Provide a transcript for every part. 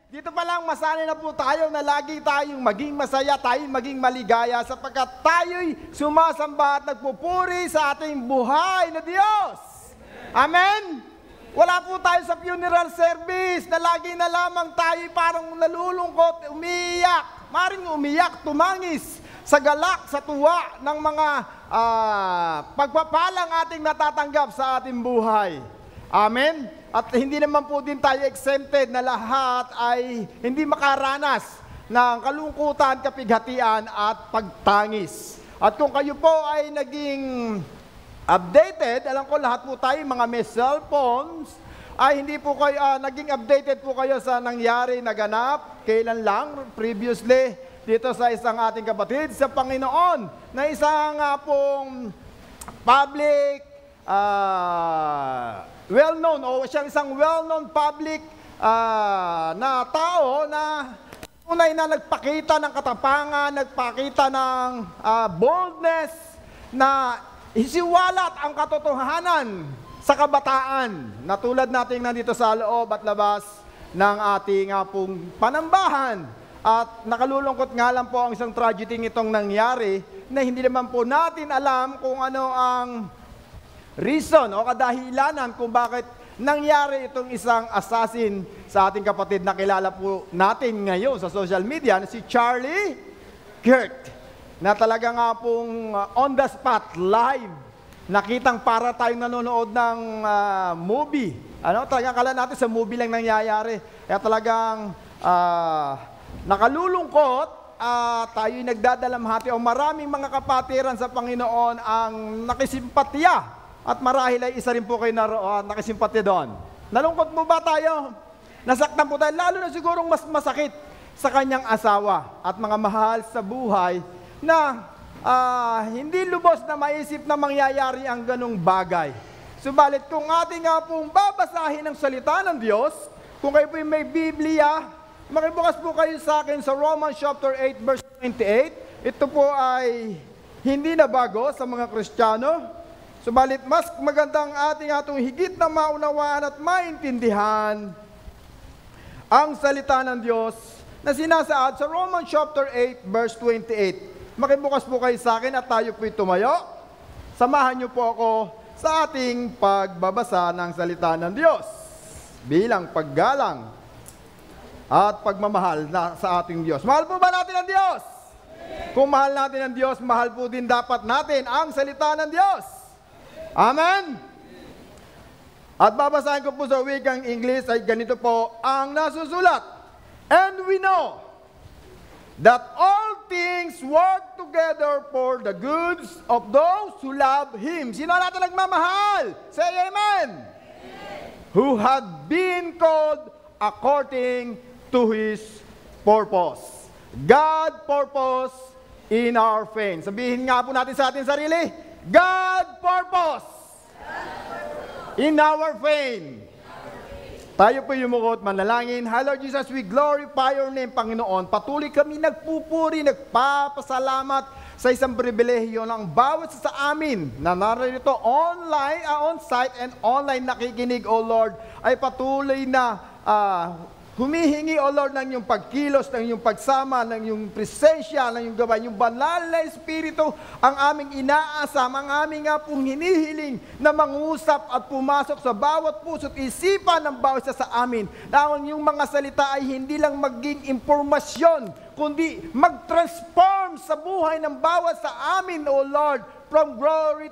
Dito pa lang masanay na po tayo na lagi tayong maging masaya, tayong maging maligaya sapagkat tayo'y sumasamba at nagpupuri sa ating buhay na Diyos. Amen? Wala po tayo sa funeral service na lagi na lamang tayo parang nalulungkot, umiyak. Maring umiyak, tumangis sa galak, sa tuwa ng mga pagpapalang ating natatanggap sa ating buhay. Amen? At hindi naman po din tayo exempted na lahat ay hindi makaranas ng kalungkutan, kapighatian at pagtangis. At kung kayo po ay naging updated, alam ko lahat po tayo mga may cellphones, ay hindi po kayo, naging updated po kayo sa nangyari na ganap, kailan lang, previously, dito sa isang ating kapatid sa Panginoon, na isang pong public, well-known, o siyang isang well-known public na tao na tunay na nagpakita ng katapangan, nagpakita ng boldness, na isiwalat ang katotohanan sa kabataan, na tulad nating nandito sa loob at labas ng ating pong panambahan. At nakalulungkot nga lang po ang isang tragedy itong nangyari na hindi naman po natin alam kung ano ang reason o kadahilanan kung bakit nangyari itong isang assassin sa ating kapatid na kilala po natin ngayon sa social media na si Charlie Kirk, na talaga nga pong on the spot, live, nakitang para tayong nanonood ng movie. Talagang kala natin sa movie lang nangyayari. Kaya talagang nakalulungkot, tayo'y nagdadalamhati o maraming mga kapatiran sa Panginoon ang nakisimpatya. At marahil ay isa rin po kayo nakisimpatya doon. Nalungkot mo ba tayo? Nasaktan po tayo, lalo na sigurong mas masakit sa kanyang asawa at mga mahal sa buhay na hindi lubos na maisip na mangyayari ang ganong bagay. Subalit kung ating nga pong babasahin ang salita ng Diyos, kung kayo po may Biblia, makibukas po kayo sa akin sa Romans chapter 8 verse 28. Ito po ay hindi na bago sa mga Kristiyano. Subalit mas magandang atong higit na maunawaan at maintindihan ang salita ng Diyos na sinasaad sa Romans chapter 8 verse 28. Makibukas po kayo sa akin at tayo po'y tumayo. Samahan niyo po ako sa ating pagbabasa ng salita ng Diyos bilang paggalang at pagmamahal na sa ating Diyos. Mahal po ba natin ang Diyos? Kung mahal natin ang Diyos, mahal po din dapat natin ang salita ng Diyos. Amen? At babasahin ko po sa wikang English ay ganito po ang nasusulat. And we know that all things work together for the goods of those who love Him. Sino natin nagmamahal? Say amen. Who have been called according to His purpose. God purpose in our faith. Sabihin nga po natin sa ating sarili, God purpose in our fame. Tayo po yumukot, manalangin. Hi Lord Jesus, we glorify your name, Panginoon. Patuloy kami nagpupuri, nagpapasalamat sa isang pribilehiyo ng bawat sa amin na narito online, on-site and online nakikinig, O Lord, ay patuloy na humihingi, O Lord, ng iyong pagkilos, ng iyong pagsama, ng iyong presensya, ng iyong gawain, yung banal na Espiritu, ang aming inaasam, ang aming nga pong hinihiling na mangusap at pumasok sa bawat puso't isipan ng bawat isa sa amin. Na ang iyong mga salita ay hindi lang maging impormasyon, kundi mag-transform sa buhay ng bawat sa amin, O Lord, from glory,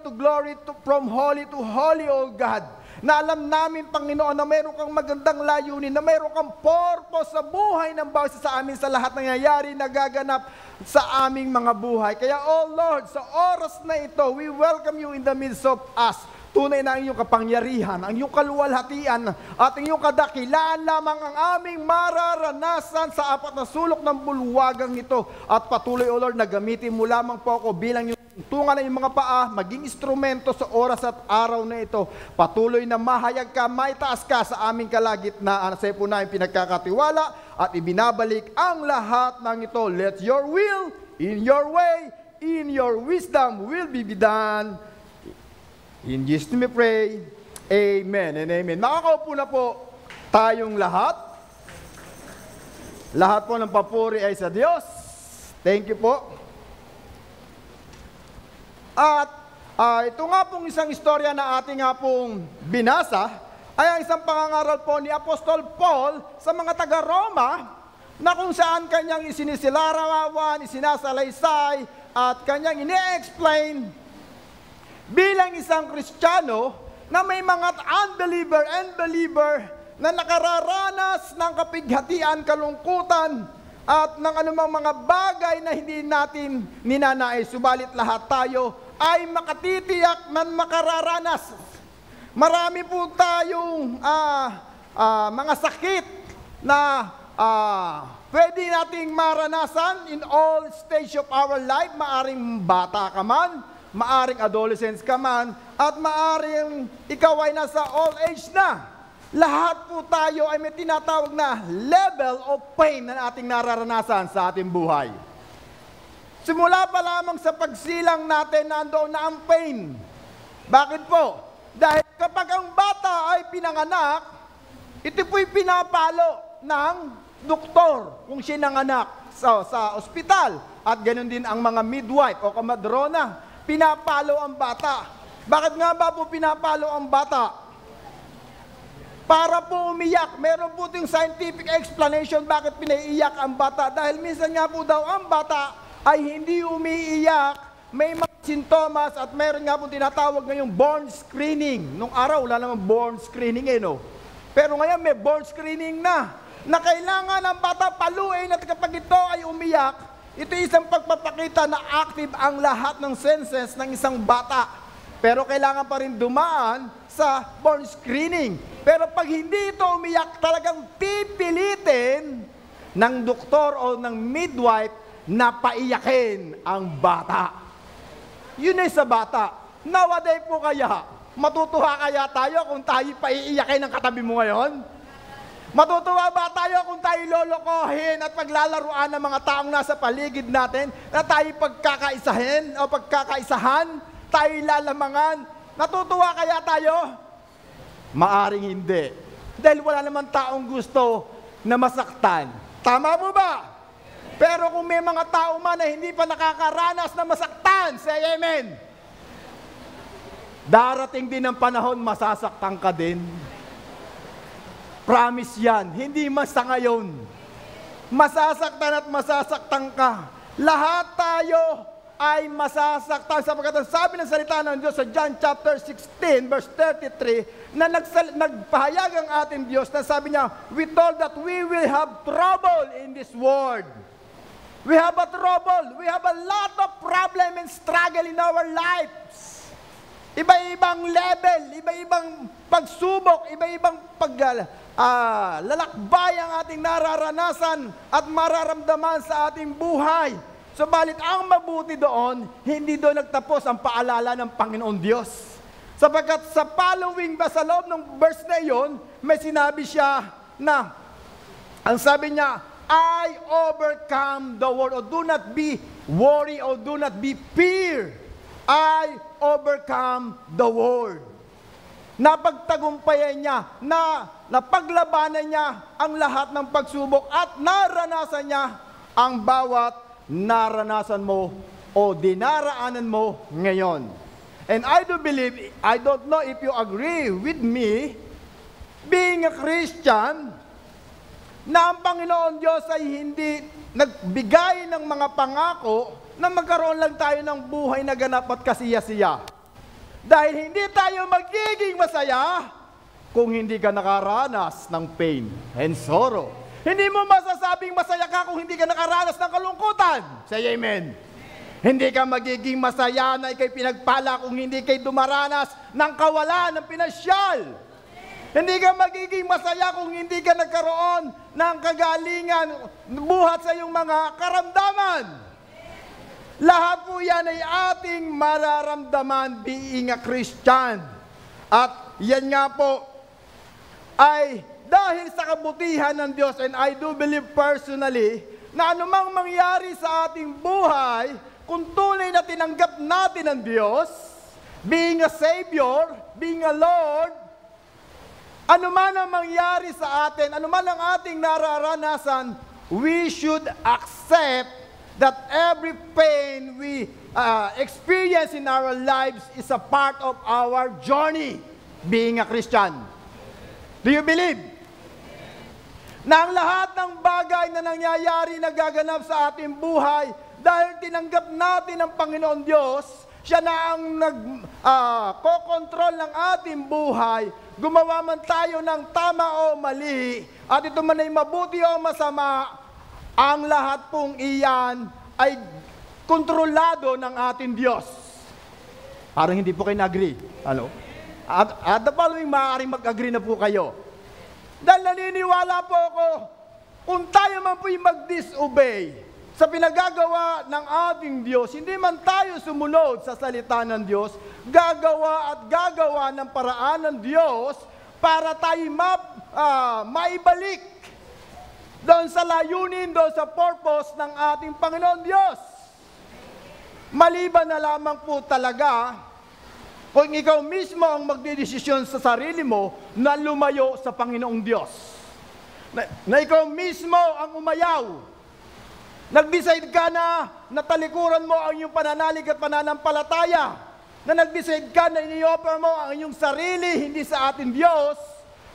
from holy to holy, O God. Na alam namin, Panginoon, na mayroon kang magandang layunin, na mayroon kang purpose sa buhay ng bawat isa sa amin sa lahat ng nangyayari, nagaganap sa aming mga buhay. Kaya, O Lord, sa oras na ito, we welcome you in the midst of us. Tunay na ang iyong kapangyarihan, ang iyong kaluwalhatian, at ang iyong kadakilaan lamang ang aming mararanasan sa apat na sulok ng bulwagang ito. At patuloy, O Lord, na gamitin mo lamang po ako bilang yung tungan ng iyong mga paa, maging instrumento sa oras at araw na ito. Patuloy na mahayag ka, maitaas ka sa aming kalagitnaan. Sa iyo po namin pinagkakatiwala at ibinabalik ang lahat ng ito. Let your will, in your way, in your wisdom will be done. In Jesus name we pray. Amen and amen. Makakaupo na po tayong lahat. Lahat po ng papuri ay sa Diyos. Thank you po. At ito nga pong isang istorya na ating nga pong binasa ay ang isang pangangaral po ni Apostol Paul sa mga taga-Roma na kung saan kanyang isinisilarawan, isinasalaysay at kanyang ine-explain bilang isang Kristiyano na may mga unbeliever and believer na nakararanas ng kapighatian, kalungkutan, at ng anumang mga bagay na hindi natin ninanais. Subalit lahat tayo ay makatitiyak na makararanas. Marami po tayong mga sakit na pwede nating maranasan in all stage of our life. Maaring bata ka man, maaring adolescence ka man, at maaring ikaw ay nasa old age na. Lahat po tayo ay may tinatawag na level of pain na ating nararanasan sa ating buhay. Simula pa lamang sa pagsilang natin, nandoon na ang pain. Bakit po? Dahil kapag ang bata ay pinanganak, ito po'y pinapalo ng doktor kung siya nanganak sa ospital. At ganoon din ang mga midwife o kamadrona, pinapalo ang bata. Bakit nga ba po pinapalo ang bata? Para po umiyak. Meron po yung scientific explanation bakit pinaiiyak ang bata. Dahil minsan nga po daw ang bata ay hindi umiiyak, may mga sintomas at meron nga po tinatawag ngayong born screening. Nung araw, wala namang born screening no? Pero ngayon may born screening na kailangan ng bata paluin at kapag ito ay umiyak, ito isang pagpapakita na active ang lahat ng senses ng isang bata. Pero kailangan pa rin dumaan sa born screening. Pero pag hindi ito umiyak, talagang pipilitin ng doktor o ng midwife na paiyakin ang bata. Yun ay sa bata. Nowadays po kaya, matutuwa kaya tayo kung tayo paiiyakin ng katabi mo ngayon? Matutuwa ba tayo kung tayo lolokohin at paglalaruan ng mga taong nasa paligid natin na tayo pagkakaisahin o pagkakaisahan, tayo lalamangan? Natutuwa kaya tayo? Maaring hindi. Dahil wala naman taong gusto na masaktan. Tama mo ba? Pero kung may mga tao man na hindi pa nakakaranas na masaktan, say amen. Darating din ang panahon, masasaktan ka din. Promise yan. Hindi mas sa ngayon. Masasaktan at masasaktan ka. Lahat tayo ay masasaktan sapagkat ang sabi ng salita ng Diyos sa John chapter 16 verse 33 na nagpahayag ang ating Diyos na sabi niya, we told that we will have trouble in this world. We have a trouble. We have a lot of problem and struggle in our lives. Iba-ibang level, iba-ibang pagsubok, iba-ibang lalakbay ang ating nararanasan at mararamdaman sa ating buhay. Subalit ang mabuti doon, hindi doon nagtapos ang paalala ng Panginoon Diyos. Sapagkat sa following ba sa loob ng verse na iyon, may sinabi siya na, ang sabi niya, I overcome the world. O do not be worry or do not be fear. I overcome the world. Napagtagumpayan niya, napaglabanan niya ang lahat ng pagsubok at naranasan niya ang bawat naranasan mo o dinaraanan mo ngayon. And I do believe, I don't know if you agree with me, being a Christian, na ang Panginoon Diyos ay hindi nagbigay ng mga pangako na magkaroon lang tayo ng buhay na ganap at kasiya-siya. Dahil hindi tayo magiging masaya kung hindi ka nakaranas ng pain and sorrow. Hindi mo masasabing masaya ka kung hindi ka nakaranas ng kalungkutan. Say amen. Hindi ka magiging masaya na ikay pinagpala kung hindi kay dumaranas ng kawalan ng pinasyal. Hindi ka magiging masaya kung hindi ka nagkaroon ng kagalingan buhat sa iyong mga karamdaman. Lahat po yan ay ating mararamdaman being a Christian. At yan nga po ay dahil sa kabutihan ng Diyos, and I do believe personally, na anumang mangyari sa ating buhay, kung tunay na tinanggap natin ang Diyos, being a Savior, being a Lord, anuman ang mangyari sa atin, anuman ang ating nararanasan, we should accept that every pain we experience in our lives is a part of our journey being a Christian. Do you believe? Na ang lahat ng bagay na nangyayari, nagaganap sa ating buhay, dahil tinanggap natin ang Panginoon Diyos, siya na ang nag-kokontrol ng ating buhay, gumawa man tayo ng tama o mali, at ito man ay mabuti o masama, ang lahat pong iyan ay kontrolado ng ating Diyos. Parang hindi po kayo nag-agree. Ano? At the following, maaaring mag-agree na po kayo. Dahil naniniwala po ako, kung tayo man po'y mag-disobey sa pinagagawa ng ating Diyos, hindi man tayo sumunod sa salita ng Diyos, gagawa at gagawa ng paraan ng Diyos para tayo maibalik doon sa layunin, doon sa purpose ng ating Panginoon Diyos. Maliban na lamang po talaga kung ikaw mismo ang magdidesisyon sa sarili mo na lumayo sa Panginoong Diyos. Na ikaw mismo ang umayaw. Nag-decide ka na talikuran mo ang iyong pananalig at pananampalataya. Na nag-decide ka na ini-offer mo ang iyong sarili, hindi sa ating Diyos,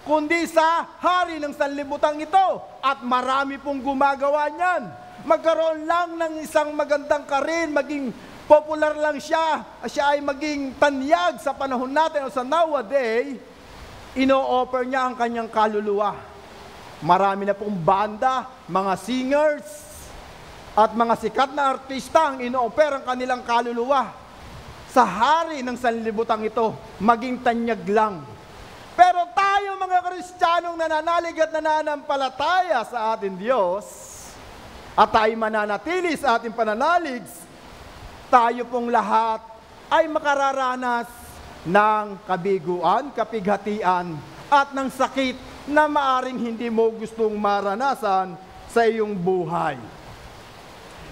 kundi sa hari ng sanlibutan ito. At marami pong gumagawa niyan. Magkaroon lang ng isang magandang karir, maging popular lang siya ay maging tanyag sa panahon natin o sa nowadays, ino-offer niya ang kanyang kaluluwa. Marami na pong banda, mga singers, at mga sikat na artista ang ino-offer ang kanilang kaluluwa sa hari ng sanlibutan ito, maging tanyag lang. Pero tayo mga Kristiyanong nananalig at nananampalataya sa ating Diyos, at tayo mananatili sa ating pananalig, tayo pong lahat ay makararanas ng kabiguan, kapighatian, at ng sakit na maaring hindi mo gustong maranasan sa iyong buhay.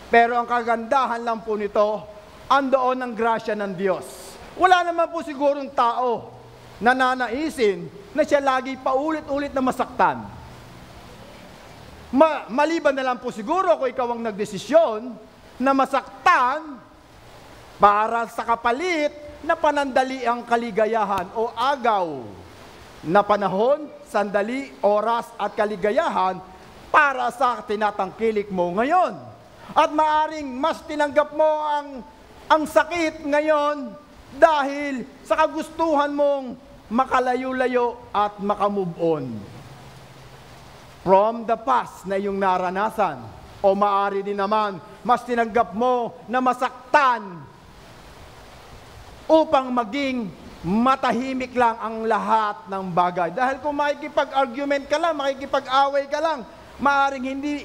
Pero ang kagandahan lang po nito, andoon ang grasya ng Diyos. Wala naman po sigurong tao na nanaisin na siya lagi paulit-ulit na masaktan. Maliban na lang po siguro kung ikaw ang nagdesisyon na masaktan para sa kapalit na panandali ang kaligayahan o agaw na panahon, sandali, oras at kaligayahan para sa tinatangkilik mo ngayon. At maaring mas tinanggap mo ang sakit ngayon dahil sa kagustuhan mong makalayo-layo at makamove on from the past na iyong naranasan. O maari din naman, mas tinanggap mo na masaktan upang maging matahimik lang ang lahat ng bagay. Dahil kung makikipag-argument ka lang, makikipag-away ka lang, maaring hindi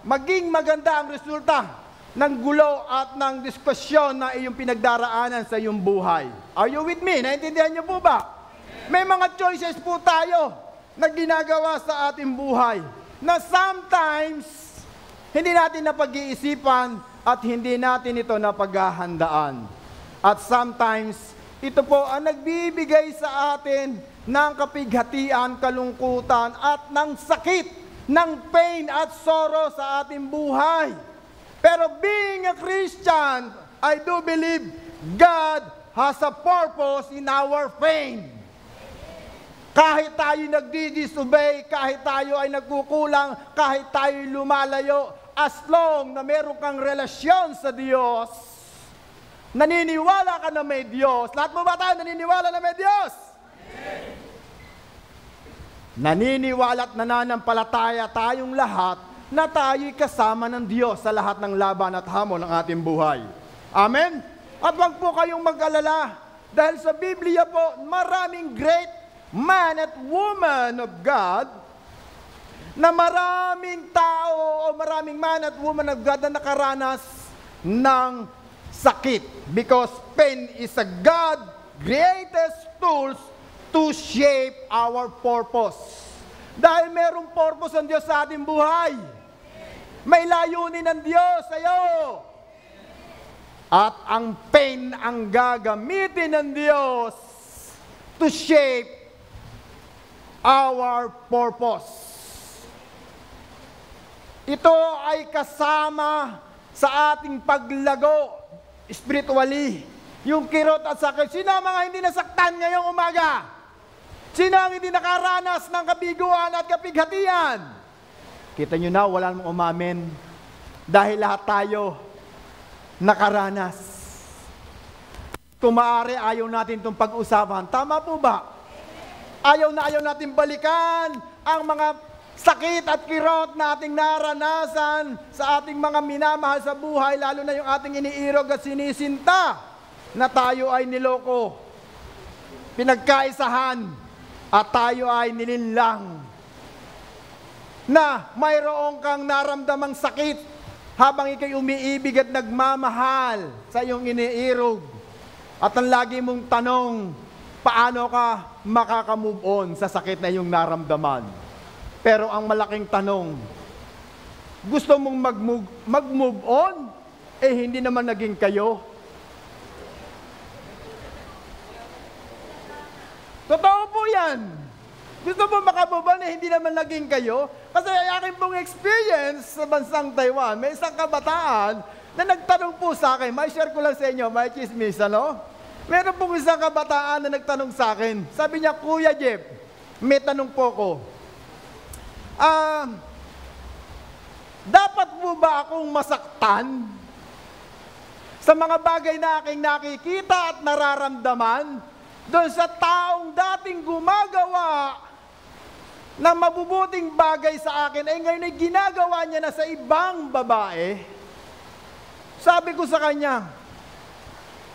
maging maganda ang resulta ng gulo at ng diskusyon na iyong pinagdaraanan sa iyong buhay. Are you with me? Naintindihan niyo po ba? May mga choices po tayo na ginagawa sa ating buhay na sometimes hindi natin napag-iisipan at hindi natin ito napaghahandaan. At sometimes, ito po ang nagbibigay sa atin ng kapighatian, kalungkutan at ng sakit, ng pain at sorrow sa ating buhay. Pero being a Christian, I do believe God has a purpose in our pain. Kahit tayo nagdi-disobey, kahit tayo ay nagkukulang, kahit tayo lumalayo, as long na meron kang relasyon sa Diyos, naniniwala ka na may Diyos. Lahat mo ba tayo naniniwala na may Diyos? Amen. Naniniwala at nananampalataya tayong lahat na tayo'y kasama ng Diyos sa lahat ng laban at hamon ng ating buhay. Amen? At wag po kayong mag-alala dahil sa Biblia po, maraming great man at woman of God na maraming tao o maraming man at woman of God na nakaranas ng sakit. Because pain is a God greatest tools to shape our purpose. Dahil merong purpose ang Diyos sa ating buhay. May layunin ng Diyos sa'yo. At ang pain ang gagamitin ng Diyos to shape our purpose. ito ay kasama sa ating paglago spiritually. Yung kirot at sakit. Sino ang mga hindi nasaktan ngayong umaga? Sino ang hindi nakaranas ng kabiguan at kapighatian? Kita nyo na, wala namang umamin. Dahil lahat tayo nakaranas. Kung maaari, ayaw natin itong pag-usapan. Tama po ba? Ayaw natin balikan ang mga sakit at kirot na ating naranasan sa ating mga minamahal sa buhay, lalo na yung ating iniirog at sinisinta na tayo ay niloko, pinagkaisahan, at tayo ay nilinlang. Na mayroong kang naramdamang sakit habang ikay umiibig at nagmamahal sa iyong iniirog. At ang lagi mong tanong, paano ka makaka-move on sa sakit na iyong naramdaman? Pero ang malaking tanong, gusto mong mag-move on? Hindi naman naging kayo. Totoo po yan. Gusto mo makamove on, hindi naman naging kayo? Kasi aking pong experience sa bansang Taiwan, may isang kabataan na nagtanong po sa akin, may share ko lang sa inyo, may chismis, ano? Meron pong isang kabataan na nagtanong sa akin. Sabi niya, Kuya Jeff, may tanong po ko. Dapat po ba akong masaktan sa mga bagay na aking nakikita at nararamdaman doon sa taong dating gumagawa ng mabubuting bagay sa akin ay ngayon ay ginagawa niya na sa ibang babae? Sabi ko sa kanya,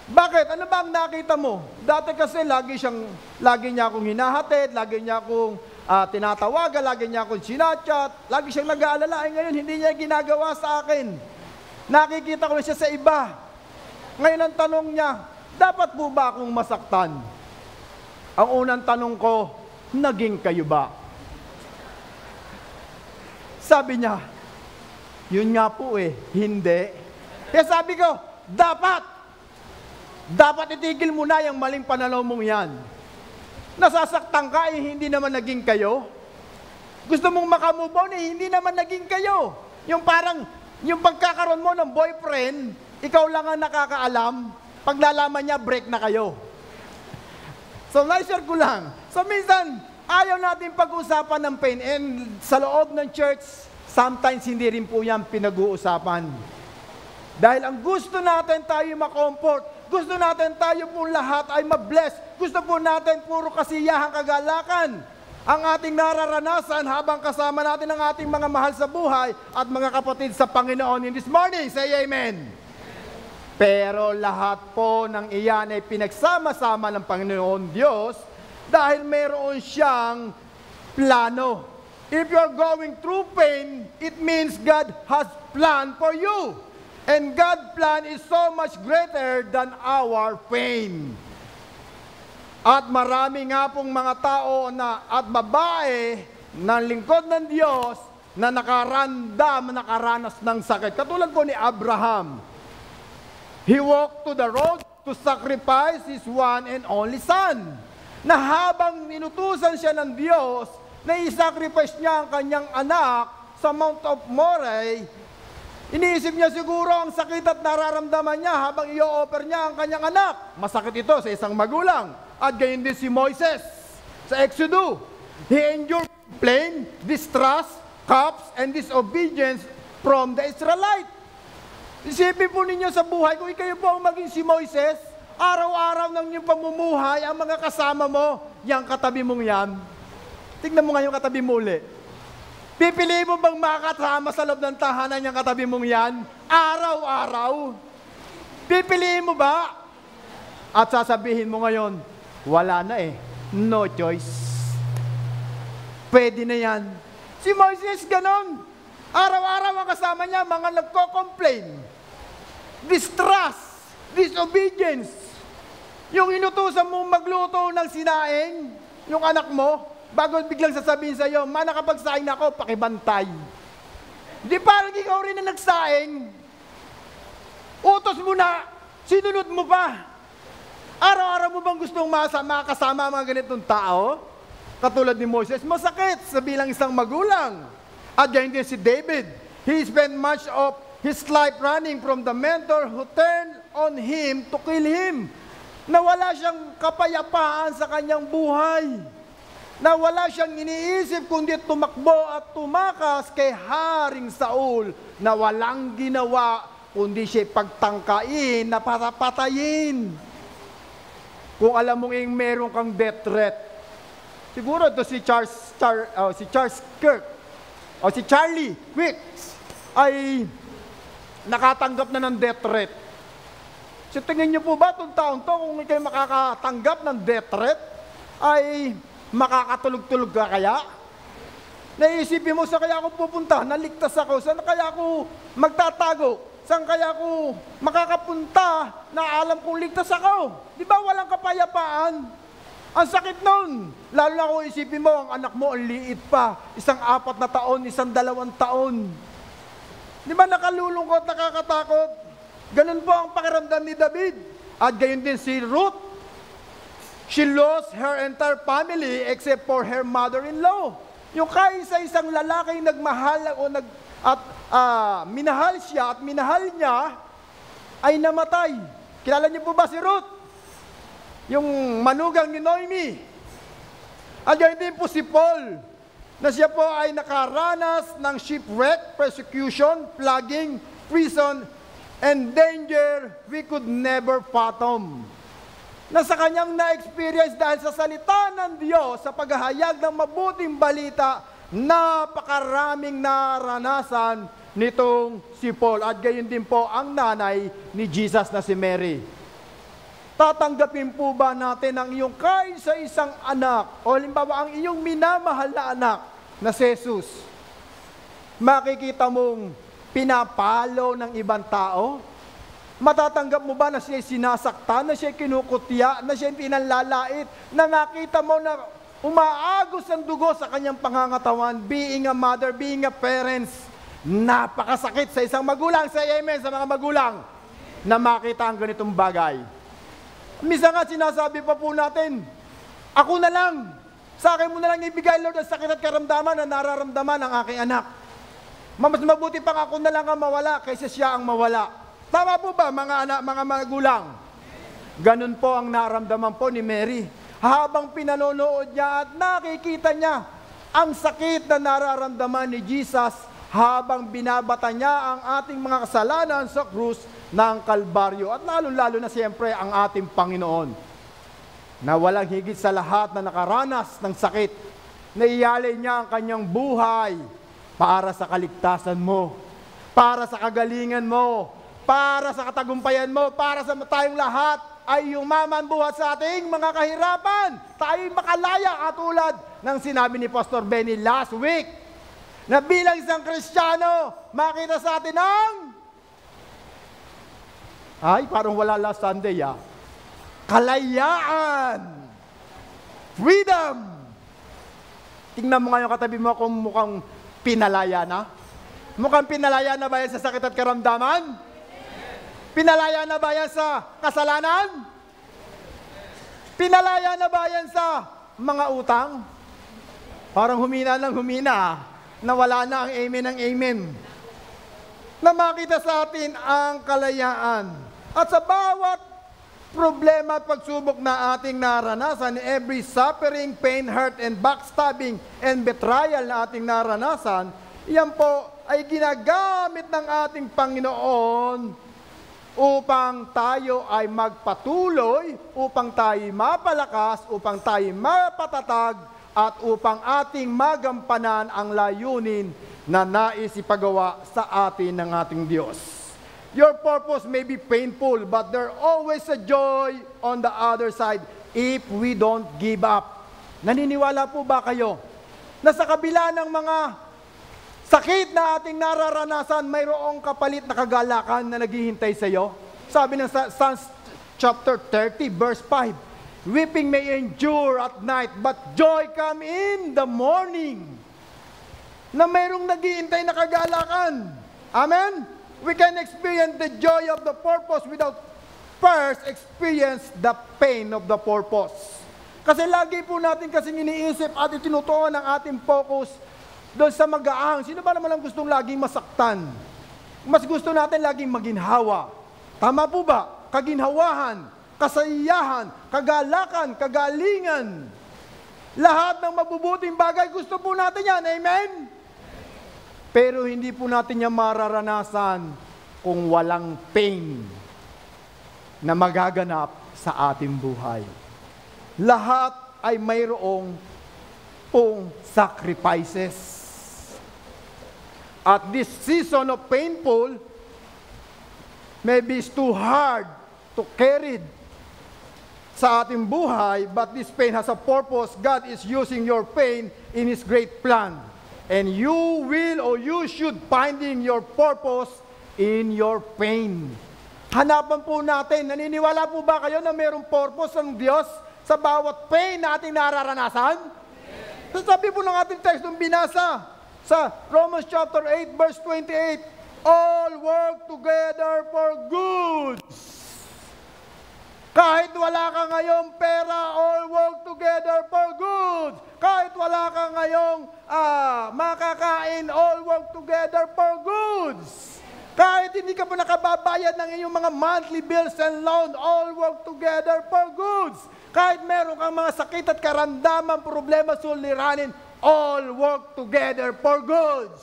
bakit? Ano ba ang nakita mo? Dati kasi lagi niya akong hinahatid, lagi niya akong tinatawagan, lagi niya akong sinachat, lagi siyang nag-aalala. Ay ngayon, hindi niya ginagawa sa akin. Nakikita ko na siya sa iba. Ngayon ang tanong niya, dapat po ba akong masaktan? Ang unang tanong ko, naging kayo ba? Sabi niya, yun nga po hindi. Kaya sabi ko, dapat itigil mo na yung maling pananaw mong yan. Nasasaktan ka, hindi naman naging kayo. Gusto mong makamove on, hindi naman naging kayo. Yung parang, yung pagkakaroon mo ng boyfriend, ikaw lang ang nakakaalam, paglalaman niya, break na kayo. So, na-share ko lang. So, minsan, ayaw natin pag-usapan ng pain. And sa loob ng church, sometimes hindi rin po yan pinag-uusapan. Dahil ang gusto natin tayo ma-comfort, gusto natin tayo po lahat ay ma-bless, gusto po natin puro kasiyahang kagalakan ang ating nararanasan habang kasama natin ang ating mga mahal sa buhay at mga kapatid sa Panginoon in this morning. Say amen. Pero lahat po ng iyan ay pinagsama-sama ng Panginoon Diyos dahil mayroon siyang plano. If you're going through pain, it means God has plan for you. And God's plan is so much greater than our pain. At marami nga pong mga tao at babae na lingkod ng Diyos na nakaranas ng sakit. Katulad po ni Abraham. He walked to the road to sacrifice his one and only son. Na habang inutusan siya ng Diyos, na i-sacrifice niya ang kanyang anak sa Mount of Moriah, iniisip niya siguro ang sakit at nararamdaman niya habang i-offer niya ang kanyang anak. Masakit ito sa isang magulang. At gayon din si Moises sa Exodus. He endured pain, distrust, cups, and disobedience from the Israelites. Isipin po ninyo sa buhay, kung ikaw po ang maging si Moises, araw-araw ng iyong pamumuhay, ang mga kasama mo, yung katabi mong yan. Tignan mo nga yung katabi mo uli. Pipiliin mo bang makakasama sa loob ng tahanan yung katabi mong yan? Araw-araw. Pipiliin mo ba? At sasabihin mo ngayon, wala na no choice. Pwede na yan. Si Moises ganon. Araw-araw ang kasama niya, mga nagko-complain. Distrust, disobedience. Yung inutusan mo magluto ng sinaing, yung anak mo, bago biglang sasabihin sa iyo, nakapagsaing na ako, pakibantay. Di parang ikaw rin na nagsaing. Utos mo na, sinunod mo pa. Araw-araw mo bang gustong makasama mga ganitong tao? Katulad ni Moses, masakit sa bilang isang magulang. At ganyan din si David. He spent much of his life running from the mentor who turned on him to kill him. Na wala siyang kapayapaan sa kanyang buhay. Na wala siyang iniisip kundi tumakbo at tumakas kay Haring Saul na walang ginawa kundi siya pagtangkain na patayin. Kung alam mong meron kang death threat, siguro ito si Charles Kirk o si Charlie Wicks ay nakatanggap na ng death threat. So tingin niyo po ba itong taon to, kung kayo makakatanggap ng death threat, ay makakatulog-tulog ka kaya? Naisipin mo, saan kaya ako pupunta? Naligtas ako. Saan kaya ako magtatago? Saan kaya ako makakapunta na alam kong ligtas ako? Di ba walang kapayapaan? Ang sakit nun. Lalo na kung isipin mo, ang anak mo, ang liit pa. 4 na taon, 2 taon. Di ba nakalulungkot, nakakatakot? Ganun po ang pakiramdam ni David. At gayon din si Ruth. She lost her entire family except for her mother-in-law. Yung kaisa-isang lalaki nagmahal o minahal siya at minahal niya ay namatay. Kilala niyo po ba si Ruth? Yung manugang ni Noemi. At gayon din po si Paul, na siya po ay nakaranas ng shipwreck, persecution, flogging, prison, and danger we could never fathom. Na sa kanyang na-experience dahil sa salita ng Diyos sa paghahayag ng mabuting balita, napakaraming naranasan nitong si Paul. At gayon din po ang nanay ni Jesus na si Mary. Tatanggapin po ba natin ang iyong kaisa-isang anak o halimbawa ang iyong minamahal na anak na si Jesus? Makikita mong pinapalo ng ibang tao? Matatanggap mo ba na siya sinasaktan, na siya kinukutya, na siya pinanlalait, na nakita mo na umaagos ang dugo sa kanyang pangangatawan, being a mother, being a parents? Napakasakit sa isang magulang, sa amen sa mga magulang, na makita ang ganitong bagay. Minsan nga sinasabi pa po natin, ako na lang, sa akin mo na lang ibigay, Lord, ang sakit at karamdaman na nararamdaman ng aking anak. Mas mabuti pang ako na lang ang mawala kaysa siya ang mawala. Tama po ba mga anak, mga magulang? Ganun po ang naramdaman po ni Mary. Habang pinanonood niya at nakikita niya ang sakit na nararamdaman ni Jesus habang binabata niya ang ating mga kasalanan sa krus ng Kalbaryo. At lalo-lalo na siyempre ang ating Panginoon, na walang higit sa lahat na nakaranas ng sakit, na iyalay niya ang kanyang buhay para sa kaligtasan mo, para sa kagalingan mo, para sa katagumpayan mo, para sa tayong lahat ay yumaman buhat sa ating mga kahirapan. Tayo'y makalaya katulad ng sinabi ni Pastor Benny last week, na bilang isang Kristiyano, makita sa atin ang parang wala last Sunday kalayaan, freedom. Tingnan mo nga yung katabi mo kung mukhang pinalaya na. Mukhang pinalaya na ba yan sa sakit at karamdaman? Pinalaya na ba yan sa kasalanan? Pinalaya na ba yan sa mga utang? Parang humina ng humina, na wala na ang amen ng amen. Na makita sa atin ang kalayaan. At sa bawat problema at pagsubok na ating naranasan, every suffering, pain, hurt, and backstabbing, and betrayal na ating naranasan, yan po ay ginagamit ng ating Panginoon upang tayo ay magpatuloy, upang tayo mapalakas, upang tayo mapatatag, at upang ating magampanan ang layunin na nais ipagawa sa atin ng ating Diyos. Your purpose may be painful, but there's always a joy on the other side if we don't give up. Naniniwala po ba kayo na sa kabila ng mga sakit na ating nararanasan, mayroong kapalit na kagalakan na naghihintay sa iyo? Sabi ng Psalms chapter 30, verse 5, weeping may endure at night, but joy come in the morning. Na mayroong naghihintay na kagalakan. Amen? We can experience the joy of the purpose without first experience the pain of the purpose. Kasi lagi po natin kasing iniisip at itinutuon ang ating focus doon sa magaang. Sino ba naman ang gustong laging masaktan? Mas gusto natin laging maginhawa. Tama po ba? Kaginhawahan, kasayahan, kagalakan, kagalingan. Lahat ng mabubuting bagay, gusto po natin yan. Amen? Pero hindi po natin yan mararanasan kung walang pain na magaganap sa ating buhay. Lahat ay mayroong pong sacrifices. At this season of painful, maybe it's too hard to carry sa ating buhay, but this pain has a purpose. God is using your pain in His great plan. And you will or you should finding your purpose in your pain. Hanapan po natin, naniniwala po ba kayo na mayroong purpose ng Diyos sa bawat pain na ating nararanasan? Yes. Sabi po ng ating text nung binasa sa Romans chapter 8 verse 28, all work together for good. Kahit wala ka ngayong pera, all work together for good. Kahit wala ka ngayong makakain, all work together for goods. Kahit hindi ka pa nakababayad ng iyong mga monthly bills and loan, all work together for goods. Kahit meron kang mga sakit at karamdaman, problema, suliranin, all work together for goods.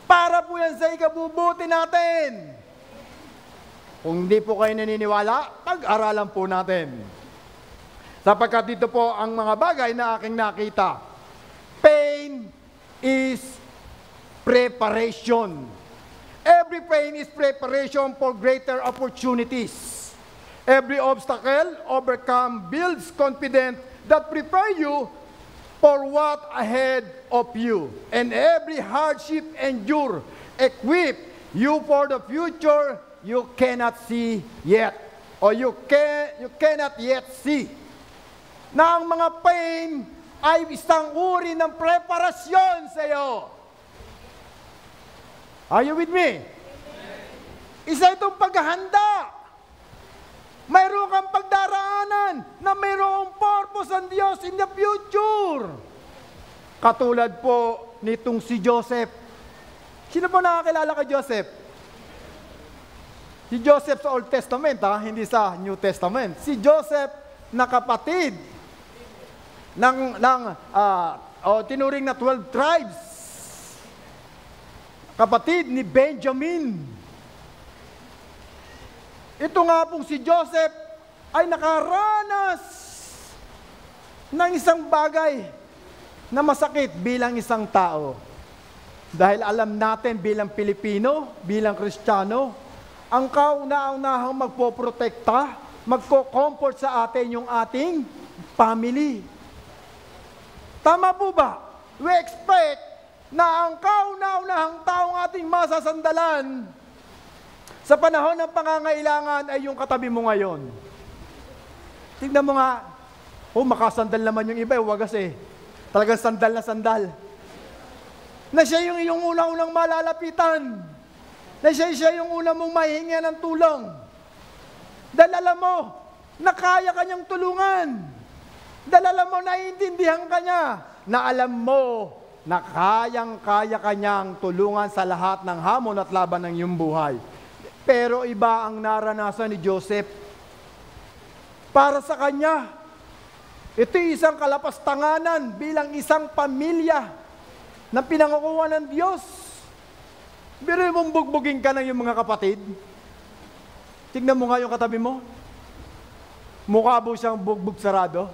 Para po yan sa ikabubuti natin. Kung hindi po kayo naniniwala, pag-aralan po natin. Sapagkat dito po ang mga bagay na aking nakita. Pain is preparation. Every pain is preparation for greater opportunities. Every obstacle overcome builds confidence that prepare you for what ahead of you. And every hardship endure, equip you for the future you cannot see yet, or you cannot yet see. Na ang mga pain ay isang uri ng preparasyon sa iyo. Are you with me? Isa itong paghahanda. Mayroon kang pagdaraanan na mayroong purpose ang Diyos in the future. Katulad po nitong si Joseph. Sino po nakakilala kay Joseph? Si Joseph sa Old Testament, hindi sa New Testament. Si Joseph na kapatid tinuring na 12 tribes. Kapatid ni Benjamin. Ito nga pong si Joseph ay nakaranas ng isang bagay na masakit bilang isang tao. Dahil alam natin bilang Pilipino, bilang Kristiyano, ang kauna-unahang magpoprotekta, magko-comfort sa atin yung ating family. Tama po ba? We expect na ang kauna-unahang taong ating masasandalan sa panahon ng pangangailangan ay yung katabi mo ngayon. Tignan mo nga, makasandal naman yung iba, wagas Talagang sandal na sandal. Na siya yung iyong unang-unang malalapitan. Na siya yung una mong mahinga ng tulong. Dahil alam mo, na kaya kanyang tulungan. Dahil alam mo, naiintindihan kanya. Na alam mo, na kayang-kaya kanyang tulungan sa lahat ng hamon at laban ng iyong buhay. Pero iba ang naranasan ni Joseph. Para sa kanya, ito'y isang kalapastanganan bilang isang pamilya na pinangakuha ng Diyos. Pero mong bugbugin ka ng iyong mga kapatid. Tignan mo nga yung katabi mo. Mukha po siyang bugbog sarado.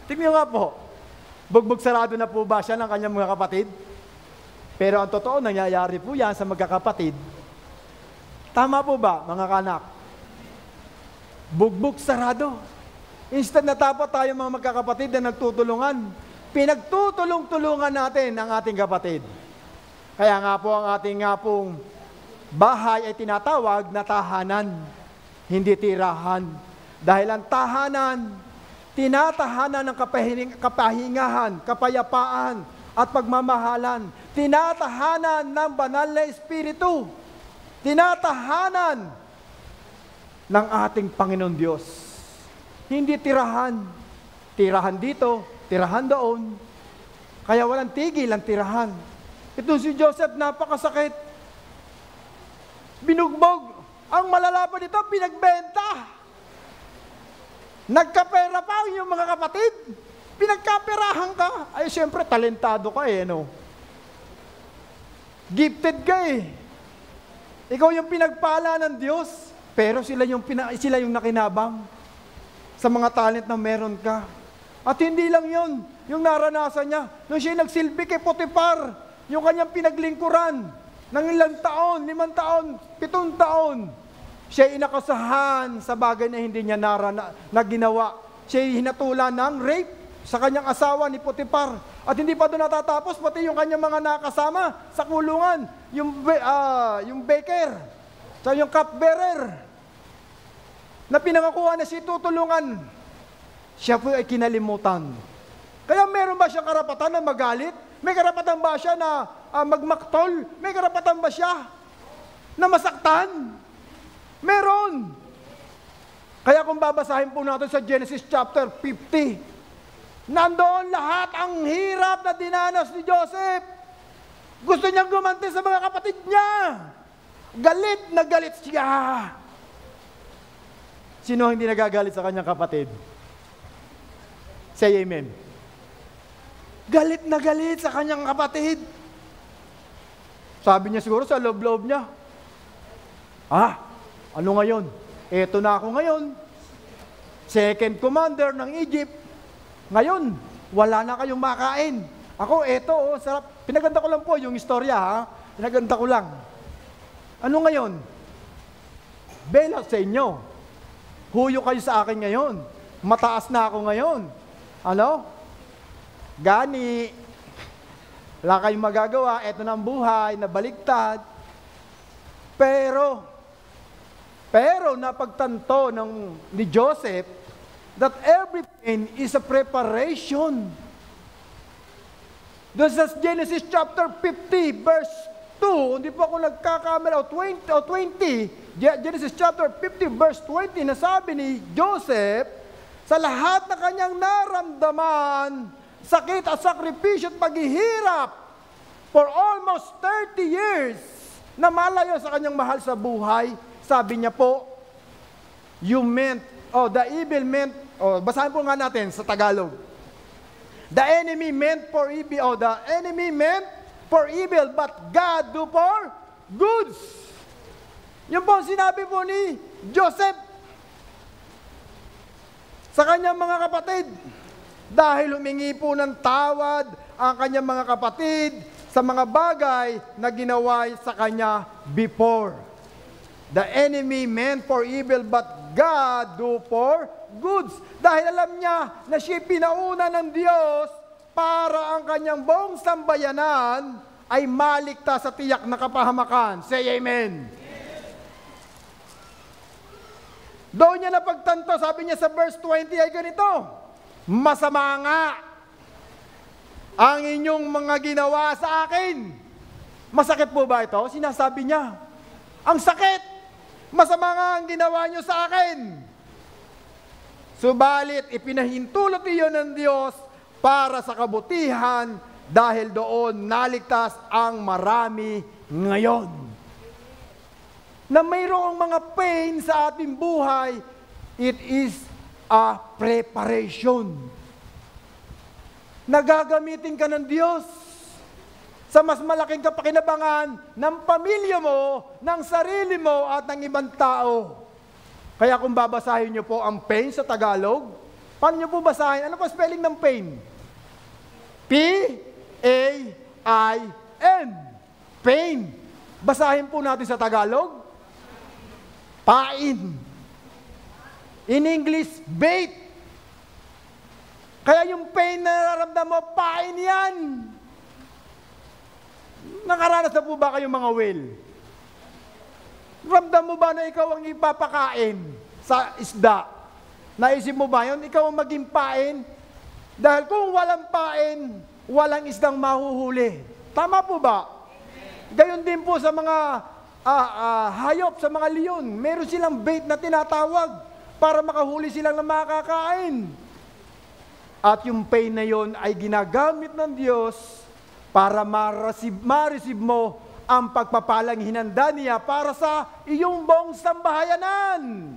Tignan nga po. Bugbog sarado na po ba siya ng kanyang mga kapatid? Pero ang totoo, nangyayari po yan sa magkakapatid. Tama po ba, mga kanak? Bugbog sarado. Instead na dapat tayo mga magkakapatid na nagtutulungan, pinagtutulong-tulungan natin ang ating kapatid. Kaya nga po ang ating nga pong bahay ay tinatawag na tahanan, hindi tirahan. Dahil ang tahanan, tinatahanan ng kapahingahan, kapayapaan, at pagmamahalan. Tinatahanan ng banal na Espiritu. Tinatahanan ng ating Panginoon Diyos. Hindi tirahan. Tirahan dito, tirahan doon. Kaya walang tigil ang tirahan. Ito si Joseph, napakasakit. Binugbog. Ang malala pa nito, pinagbenta. Nagkapera pa yung mga kapatid. Pinagkaperahan ka. Ay, siyempre, talentado ka no? Gifted ka Ikaw yung pinagpala ng Diyos, pero sila yung nakinabang sa mga talent na meron ka. At hindi lang yun, yung naranasan niya, nung siya nagsilbi kay Potiphar, yung kanyang pinaglingkuran, ng ilang taon, 5 taon, 7 taon, siya inakasahan sa bagay na hindi niya na ginawa. Siya hinatulan ng rape sa kanyang asawa ni Potiphar. At hindi pa doon natatapos, pati yung kanyang mga nakasama sa kulungan, yung baker, sa yung cupbearer, na pinangakuha na siya tutulungan, siya po ay kinalimutan. Kaya meron ba siya karapatan na magalit? May karapatan ba siya na magmaktol? May karapatan ba siya na masaktan? Meron. Kaya kung babasahin po natin sa Genesis chapter 50, nandoon lahat ang hirap na dinanas ni Joseph. Gusto niyang gumanti sa mga kapatid niya. Galit na galit siya. Sino hindi nagagalit sa kanyang kapatid? Say amen. Galit na galit sa kanyang kapatid. Sabi niya siguro sa loob-loob niya, ano ngayon? Eto na ako ngayon. Second commander ng Egypt. Ngayon, wala na kayong makain. Ako, sarap. Pinaganda ko lang po yung istorya, Pinaganda ko lang. Ano ngayon? Bela sa inyo. Huyo kayo sa akin ngayon. Mataas na ako ngayon. Ano? Gani. Wala kayong magagawa. Eto na ang buhay, nabaliktad. Pero napagtanto ni Joseph that everything is a preparation. Doon sa Genesis chapter 50, verse 2, hindi po ako nagkakamera, 20, Genesis chapter 50, verse 20, nasabi ni Joseph, sa lahat na kanyang naramdaman, sakit at sakripisyo at paghihirap, for almost 30 years, na malayo sa kanyang mahal sa buhay, sabi niya po, the evil meant, basahin po nga natin sa Tagalog. The enemy meant for evil, but God do for goods. Yun po ang sinabi po ni Joseph sa kanyang mga kapatid. Dahil humingi po ng tawad ang kanyang mga kapatid sa mga bagay na ginawa sa kanya before. The enemy meant for evil, but God do for goods. Dahil alam niya na siya pinauna ng Diyos para ang kanyang buong sambayanan ay maligtas sa tiyak na kapahamakan. Say amen. Doon niya napagtanto, sabi niya sa verse 20 ay ganito, masama nga ang inyong mga ginawa sa akin. Masakit po ba ito? Sinasabi niya. Ang sakit. Masama nga ang ginawa niyo sa akin. Subalit, ipinahintulot iyon ng Diyos para sa kabutihan dahil doon naligtas ang marami ngayon. Na mayroong mga pain sa ating buhay, it is a preparation. Nagagamitin ka ng Diyos sa mas malaking kapakinabangan ng pamilya mo, ng sarili mo, at ng ibang tao. Kaya kung babasahin niyo po ang pain sa Tagalog, paano niyo po basahin? Ano po spelling ng pain? P-A-I-N. Pain. Basahin po natin sa Tagalog. Pain. In English, bait. Kaya yung pain na nararamdaman mo, pain yan. Nakaranas na po ba kayong mga whale? Ramdam mo ba na ikaw ang ipapakain sa isda? Naisip mo ba yun? Ikaw ang maging pain? Dahil kung walang pain, walang isdang mahuhuli. Tama po ba? Gayon din po sa mga hayop, sa mga leon. Meron silang bait na tinatawag para makahuli silang na makakain. At yung pain na yon ay ginagamit ng Diyos para ma-receive mo ang pagpapalang hinanda niya para sa iyong buong sambahayanan.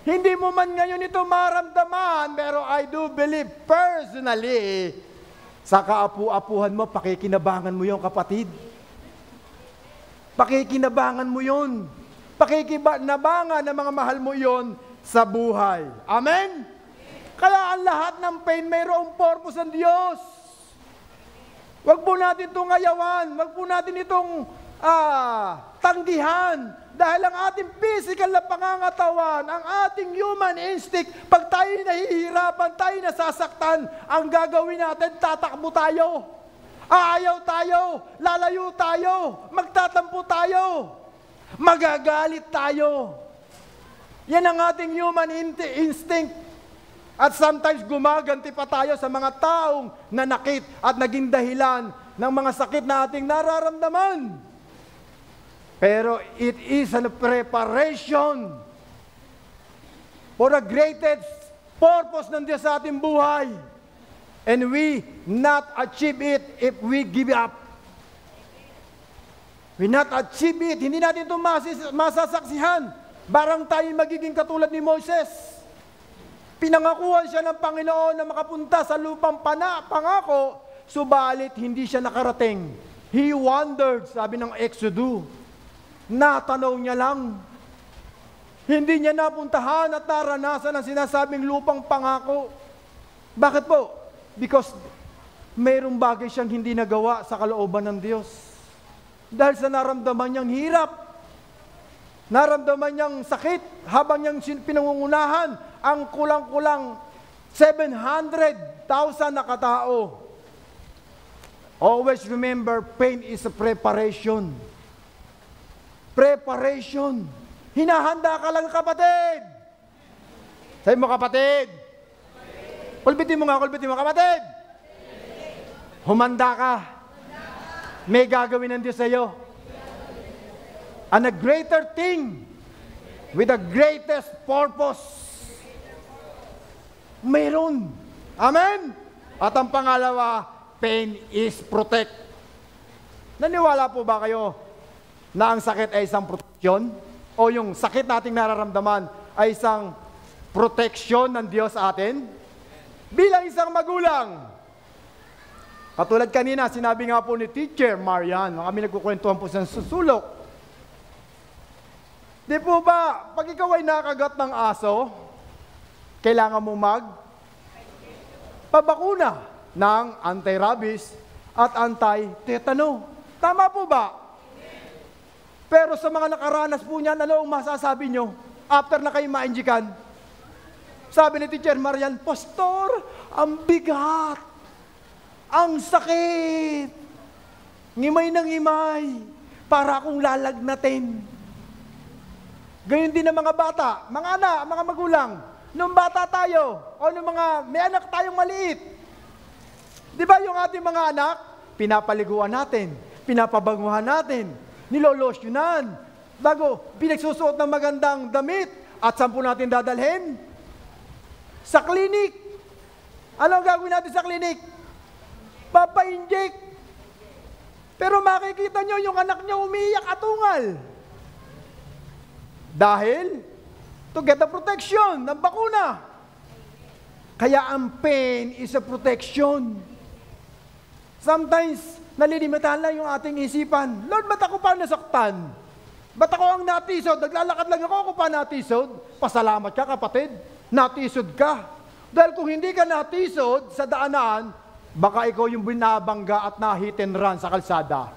Hindi mo man ngayon ito maramdaman, pero I do believe personally, sa kaapu-apuhan mo, pakikinabangan mo yung kapatid. Pakikinabangan mo yun. Pakikinabangan ng mga mahal mo yon sa buhay. Amen? Kaya ang lahat ng pain mayroong purpose ng Diyos. Huwag po natin itong ayawan. Huwag po natin itong tanggihan. Dahil ang ating physical na pangangatawan, ang ating human instinct, pag tayo nahihirapan, tayo nasasaktan, ang gagawin natin, tatakbo tayo. Aayaw tayo, lalayo tayo, magtatampo tayo, magagalit tayo. Yan ang ating human instinct. At sometimes gumaganti pa tayo sa mga taong nanakit at naging dahilan ng mga sakit na ating nararamdaman. Pero it is a preparation for the greatest purpose ng Diyos sa ating buhay. And we not achieve it if we give up. We not achieve it. Hindi natin ito masasaksihan. Barang tayo magiging katulad ni Moses. Pinangakuhan siya ng Panginoon na makapunta sa lupang pangako, subalit hindi siya nakarating. He wandered, sabi ng Exodus. Natanaw niya lang. Hindi niya napuntahan at naranasan ang sinasabing lupang pangako. Bakit po? Because mayroong bagay siyang hindi nagawa sa kalooban ng Diyos. Dahil sa naramdaman niyang hirap, naramdaman niyang sakit, habang niyang pinangungunahan ang kulang-kulang 700,000 na katao. Always remember, pain is a preparation. Preparation. Hinahanda ka lang, kapatid. Sabi mo, kapatid. Kulbitin mo nga, kapatid. Humanda ka. May gagawin ng Diyos sa iyo. And a greater thing with the greatest purpose. Mayroon. Amen? At ang pangalawa, pain is protect. Naniwala po ba kayo na ang sakit ay isang proteksyon? O yung sakit nating nararamdaman ay isang proteksyon ng Diyos sa atin? Bilang isang magulang. Katulad kanina, sinabi nga po ni Teacher Marian, kami nagkukwentuhan po sa susulok. Di po ba, pag ikaw ay nakagat ng aso, kailangan mo pabakuna ng anti-rabies at anti-tetano. Tama po ba? Pero sa mga nakaranas po niyan, ano ang masasabi nyo? After na kayo ma-injikan, sabi ni Teacher Marian, Pastor, ang bigat, ang sakit, ngimay ng ngimay, para akong lalagnatin. Gayon din ang mga bata, mga anak, mga magulang. Nung bata tayo, o nung may anak tayong maliit, di ba yung ating mga anak, pinapaliguan natin, pinapabanguhan natin, nilolosyonan, bago pinagsusuot ng magandang damit, at saan po natin dadalhin? Sa klinik. Ano ang gagawin natin sa klinik? Papa-inject. Pero makikita nyo yung anak niya umiiyak at tungal. Dahil, to get the protection ng bakuna. Kaya ang pain is a protection. Sometimes, nalilimitahan lang yung ating isipan. Lord, ba't ako pa nasaktan? Ba't ako ang natisod? Naglalakad lang ako pa natisod? Pasalamat ka, kapatid. Natisod ka. Dahil kung hindi ka natisod sa daanan, baka ikaw yung binabangga at na-hit and run sa kalsada.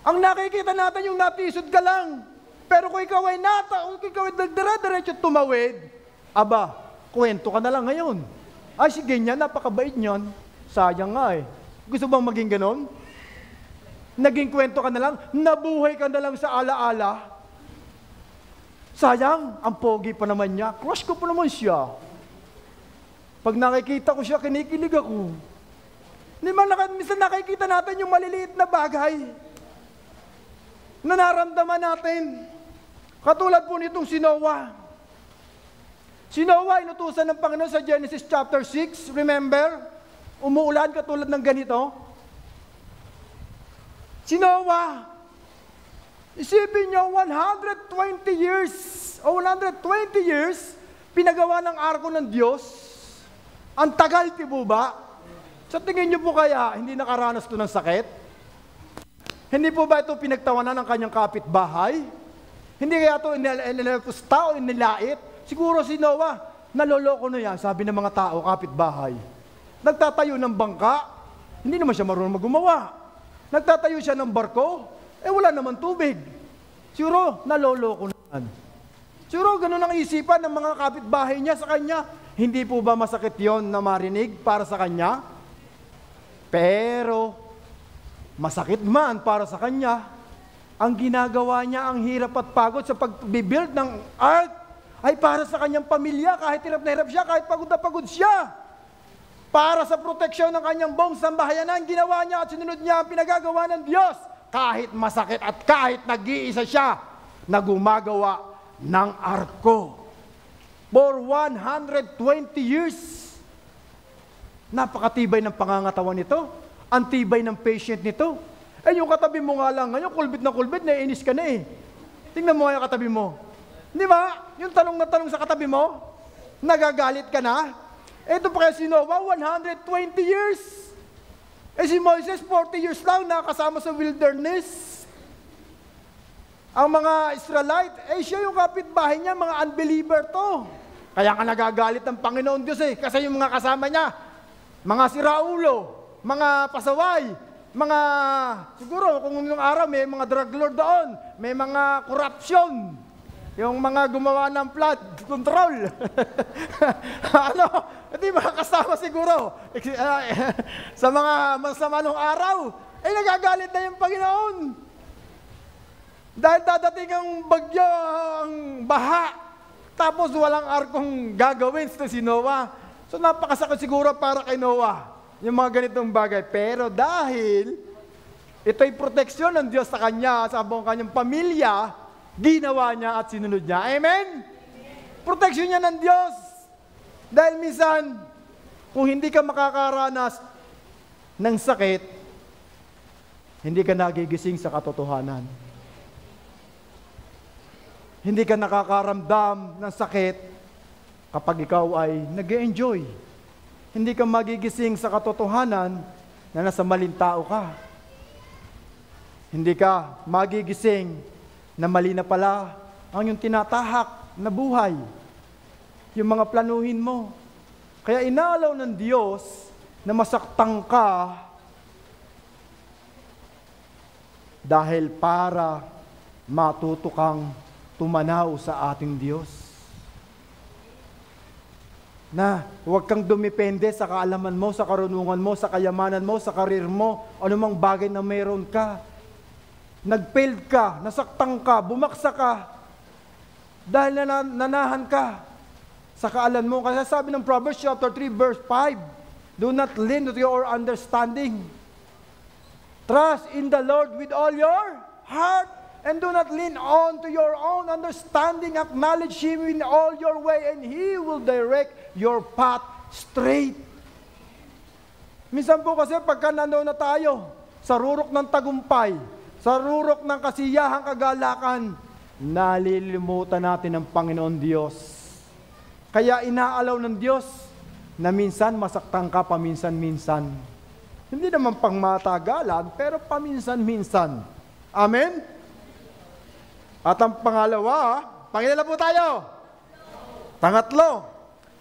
Ang nakikita natin yung natisod ka lang. Pero kung ikaw ay nagdira-diretso tumawid, aba, kwento ka na lang ngayon. Ay, sige niya, napakabait niyan. Sayang nga eh. Gusto bang maging ganon? Naging kwento ka na lang, nabuhay ka na lang sa alaala. Sayang, ang pogi pa naman niya. Crush ko pa naman siya. Pag nakikita ko siya, kinikilig ako. Minsan nakikita natin yung maliliit na bagay na naramdaman natin. Katulad po nitong si Noah. Si Noah, inutusan ng Panginoon sa Genesis chapter 6, remember? Umuulan katulad ng ganito. Si Noah, isipin nyo, 120 years, o 120 years, pinagawa ng arko ng Diyos. Ang tagal, di po ba? Sa tingin nyo po kaya, hindi nakaranas to ng sakit? Hindi po ba ito pinagtawanan ng kanyang kapitbahay? Hindi kaya ito inilapusta o inilait? Siguro si Noah, naloloko na yan, sabi ng mga tao, kapitbahay. Nagtatayo ng bangka, hindi naman siya marunong gumawa. Nagtatayo siya ng barko, wala naman tubig. Siguro, naloloko na yan. Siguro, ganun ang isipan ng mga kapitbahay niya sa kanya. Hindi po ba masakit yon na marinig para sa kanya? Pero, masakit man para sa kanya, ang ginagawa niya, ang hirap at pagod sa pag-build ng ark, ay para sa kanyang pamilya, kahit hirap na hirap siya, kahit pagod na pagod siya. Para sa proteksyon ng kanyang buong sambahayanan, ginawa niya at sinunod niya ang pinagagawa ng Diyos. Kahit masakit at kahit nag-iisa siya na gumagawa ng arko. For 120 years. Napakatibay ng pangangatawan nito. Ang tibay ng patient nito. Yung katabi mo nga lang ngayon, kulbit na kulbit, naiinis ka na eh. Tingnan mo nga yung katabi mo. Di ba? Yung tanong na tanong sa katabi mo, nagagalit ka na. Ito pa kaya si Noah, 120 years. Si Moses, 40 years lang, nakasama sa wilderness. Ang mga Israelite, siya yung kapitbahay niya, mga unbeliever to. Kaya nga nagagalit ng Panginoon Diyos kasi yung mga kasama niya, mga siraulo, mga pasaway, mga, siguro kung nung araw may mga drug lord doon, may mga corruption. Yung mga gumawa ng flood control. Hindi makakasama siguro. Sa mga masama nung araw, nagagalit na yung Panginoon. Dahil dadating ang bagyo, ang baha, tapos walang arkong gagawin sa si Noah. So napakasakit siguro para kay Noah, yung mga ganitong bagay. Pero dahil ito'y proteksyon ng Diyos sa kanya, sa buong kanyang pamilya, ginawa niya at sinunod niya. Amen? Proteksyon niya ng Diyos. Dahil minsan, kung hindi ka makakaranas ng sakit, hindi ka nagigising sa katotohanan. Hindi ka nakakaramdam ng sakit kapag ikaw ay nag-enjoy. Hindi ka magigising sa katotohanan na nasa maling tao ka. Hindi ka magigising na mali na pala ang yung tinatahak na buhay, yung mga planuhin mo. Kaya inaalaw ng Diyos na masaktan ka dahil para matuto kang tumanaw sa ating Diyos. Na huwag kang dumipende sa kaalaman mo, sa karunungan mo, sa kayamanan mo, sa karir mo, anumang bagay na mayroon ka. Nag-failed ka, nasaktan ka, bumaksak ka, dahil nanahan ka sa kaalam mo. Kasi sabi ng Proverbs chapter 3 verse 5, do not lean to your understanding. Trust in the Lord with all your heart, and do not lean on to your own understanding. Acknowledge Him in all your way, and He will direct your path straight. Minsan po kasi pagka nandoon na tayo sa rurok ng tagumpay, sa rurok ng kasiyahang kagalakan, nalilimutan natin ang Panginoon Diyos. Kaya inaalaw ng Diyos na minsan masaktan ka paminsan-minsan. Hindi naman pang matagalan, pero paminsan-minsan. Amen? At ang pangalawa, pangilala po tayo. Pangatlo.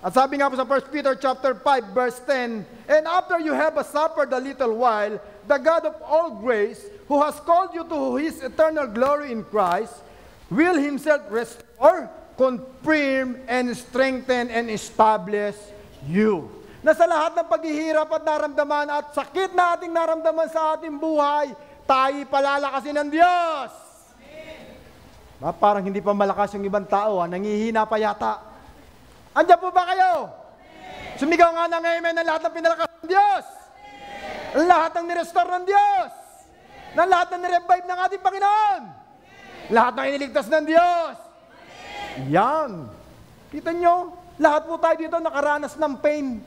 At sabi nga po sa 1 Peter chapter 5 verse 10, and after you have suffered a little while, the God of all grace, who has called you to His eternal glory in Christ, will Himself restore, confirm, and strengthen, and establish you. Na sa lahat ng paghihirap at naramdaman at sakit na ating naramdaman sa ating buhay, tayo palalakasin ng Diyos. Amen. Parang hindi pa malakas yung ibang tao, nangihina pa yata. Andiyan po ba kayo? Amen. Sumigaw nga ng amen na lahat ng pinalakas ng Diyos. Amen. Lahat ng nirestore ng Diyos. Na lahat na nirevive ng ating Panginoon. Amen. Lahat na iniligtas ng Diyos. Amen. Yan. Kita nyo, lahat po tayo dito nakaranas ng pain.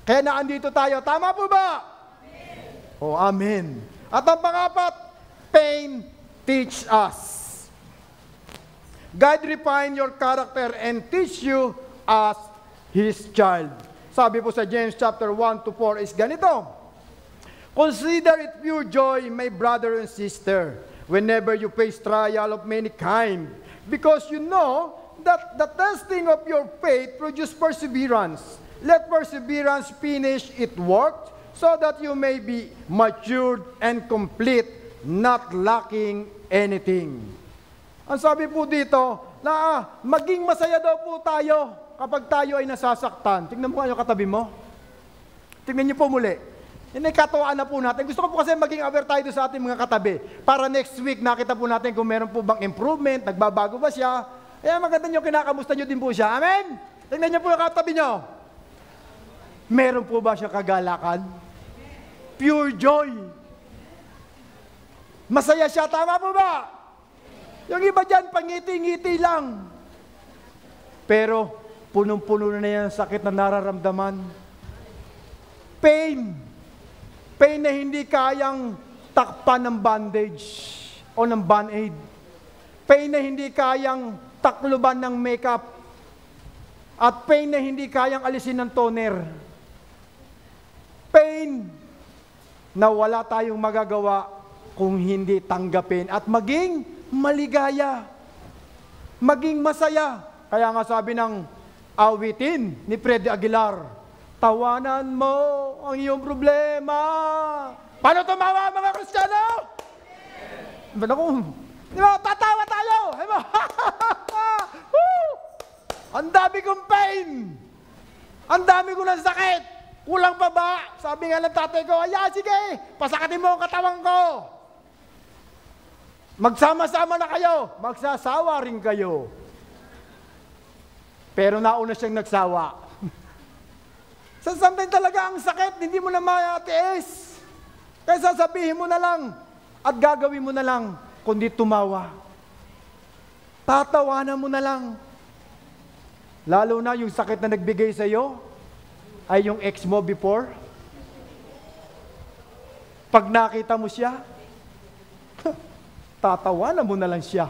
Kaya naandito tayo. Tama po ba? Amen. Oh, amen. At ang pangapat, pain teach us. God refine your character and teach you as His child. Sabi po sa James chapter 1 to 4 is ganito. Consider it pure joy, my brother and sister, whenever you face trial of many kind, because you know that the testing of your faith produces perseverance. Let perseverance finish its work, so that you may be matured and complete, not lacking anything. Ang sabi po dito, na maging masaya daw po tayo kapag tayo ay nasasaktan. Tingnan mo kayo katabi mo. Tingnan niyo po muli. Yan ay katuwaan na po natin. Gusto ko po kasi maging aware tayo sa ating mga katabi. Para next week, nakita po natin kung meron po bang improvement, nagbabago ba siya. Kaya maganda nyo, kinakamusta nyo din po siya. Amen? Tingnan nyo po yung katabi nyo. Meron po ba siya kagalakan? Pure joy. Masaya siya, tama po ba? Yung iba dyan, pangiti-ngiti lang. Pero, punong-puno na yan sakit na nararamdaman. Pain. Pain na hindi kayang takpan ng bandage o ng band-aid. Pain na hindi kayang takluban ng makeup. At pain na hindi kayang alisin ng toner. Pain na wala tayong magagawa kung hindi tanggapin at maging maligaya. Maging masaya. Kaya nga sabi ng awitin ni Freddy Aguilar, tawanan mo ang iyong problema. Paano tumawa mga Kristiyano? Ba't ako? Di ba? Tatawa tayo! Ang dami kong pain! Ang dami ko ng sakit! Kulang pa ba? Sabi nga ng tatay ko, sige, pasakatin mo ang katawan ko. Magsama-sama na kayo. Magsasawa rin kayo. Pero nauna siyang nagsawa. Sometimes talaga ang sakit, hindi mo na matiis. Kaya sasabihin mo na lang at gagawin mo na lang, kundi tumawa. Tatawanan mo na lang. Lalo na yung sakit na nagbigay sa iyo ay yung ex mo before. Pag nakita mo siya, tatawanan mo na lang siya.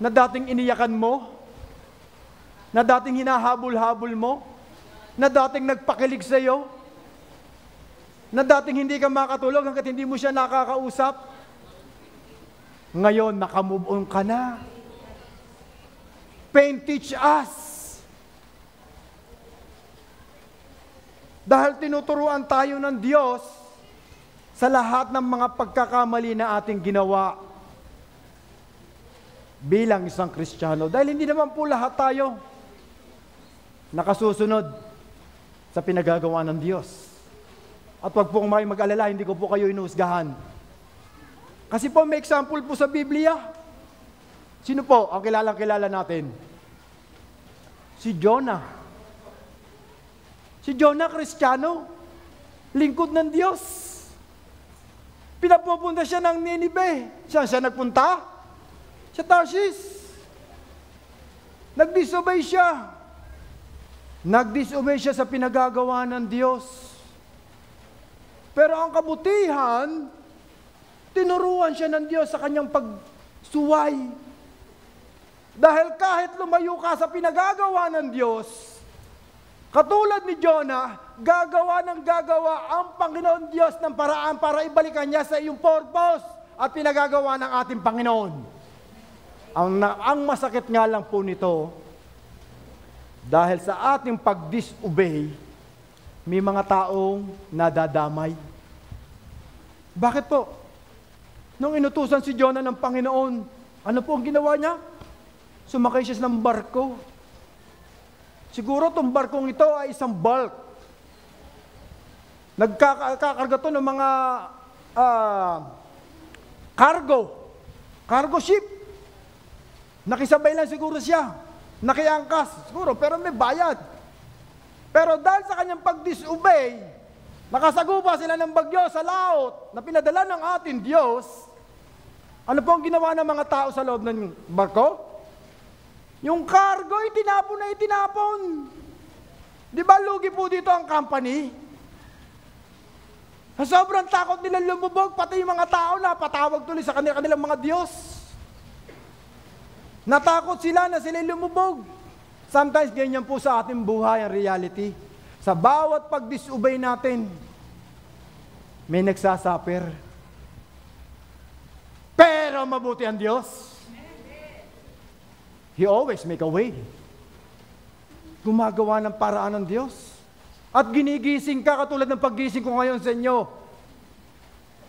Na dating iniyakan mo, na dating hinahabol-habol mo, na dating nagpakilig sa iyo, na dating hindi ka makatulog hanggat hindi mo siya nakakausap. Ngayon, nakamove on ka na. Pain teach us. Dahil tinuturuan tayo ng Diyos sa lahat ng mga pagkakamali na ating ginawa bilang isang Kristiyano. Dahil hindi naman po lahat tayo nakasusunod sa pinagagawa ng Diyos. At wag po kayo mag-alala, hindi ko po kayo inuusgahan. Kasi po may example po sa Biblia. Sino po ang kilalang-kilala natin? Si Jonah. Si Jonah, Kristiyano. Lingkod ng Diyos. Pinapupunta siya ng Nineveh. Saan siya nagpunta? Sa Tarshish. Nag-disobey siya. Nag-disobey siya sa pinagagawa ng Diyos. Pero ang kabutihan, tinuruan siya ng Diyos sa kanyang pagsuway. Dahil kahit lumayo ka sa pinagagawa ng Diyos, katulad ni Jonah, gagawa ng gagawa ang Panginoon Diyos ng paraan para ibalikan niya sa iyong purpose at pinagagawa ng ating Panginoon. Ang masakit nga lang po nito, dahil sa ating pag-disobey, may mga taong nadadamay. Bakit po? Nung inutusan si Jonah ng Panginoon, ano po ang ginawa niya? Sumakay siya ng barko. Siguro itong barkong ito ay isang bulk. Nagkakarga to ng mga cargo ship. Nakisabay lang siguro siya. Nakiangkas, siguro, pero may bayad. Pero dahil sa kanyang pag-disobey, nakasagupa sila ng bagyo sa laot na pinadala ng ating Diyos. Ano po ang ginawa ng mga tao sa loob ng barko? Yung cargo, itinapon na itinapon. Di ba lugi po dito ang company? Sa sobrang takot nila lumubog, pati yung mga tao na patawag tuloy sa kanilang mga Diyos. Natakot sila na sila lumubog. Sometimes ganyan po sa ating buhay ang reality. Sa bawat pag-disobey natin, may nagsasuffer. Pero mabuti ang Diyos. He always make a way. Gumagawa ng paraan ng Diyos. At ginigising ka katulad ng paggising ko ngayon sa inyo.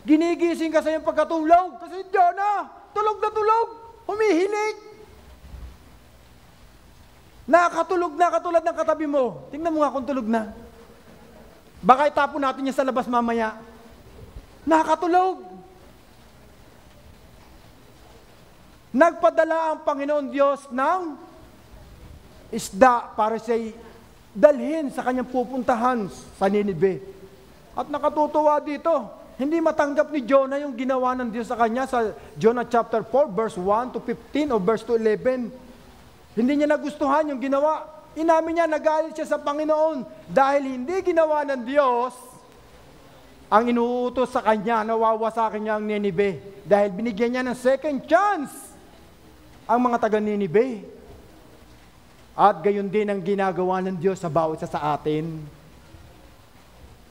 Ginigising ka sa iyong pagkatulog. Kasi Jonah, tulog na tulog. Humihilik. Nakatulog na katulad ng katabi mo. Tingnan mo nga kung tulog na. Baka itapon natin yan sa labas mamaya. Nakatulog. Nagpadala ang Panginoon Diyos ng isda para siya'y dalhin sa kanyang pupuntahan sa Ninive. At nakatutuwa dito, hindi matanggap ni Jonah yung ginawa ng Diyos sa kanya sa Jonah chapter 4, verse 1 to 15 o verse 2 11. Hindi niya nagustuhan yung ginawa. Inamin niya, nagalit siya sa Panginoon dahil hindi ginawa ng Diyos ang inuutos sa kanya, nawawasakin niya ang Ninive. Dahil binigyan niya ng second chance ang mga taga Ninive. At gayon din ang ginagawa ng Diyos sa bawat isa sa atin.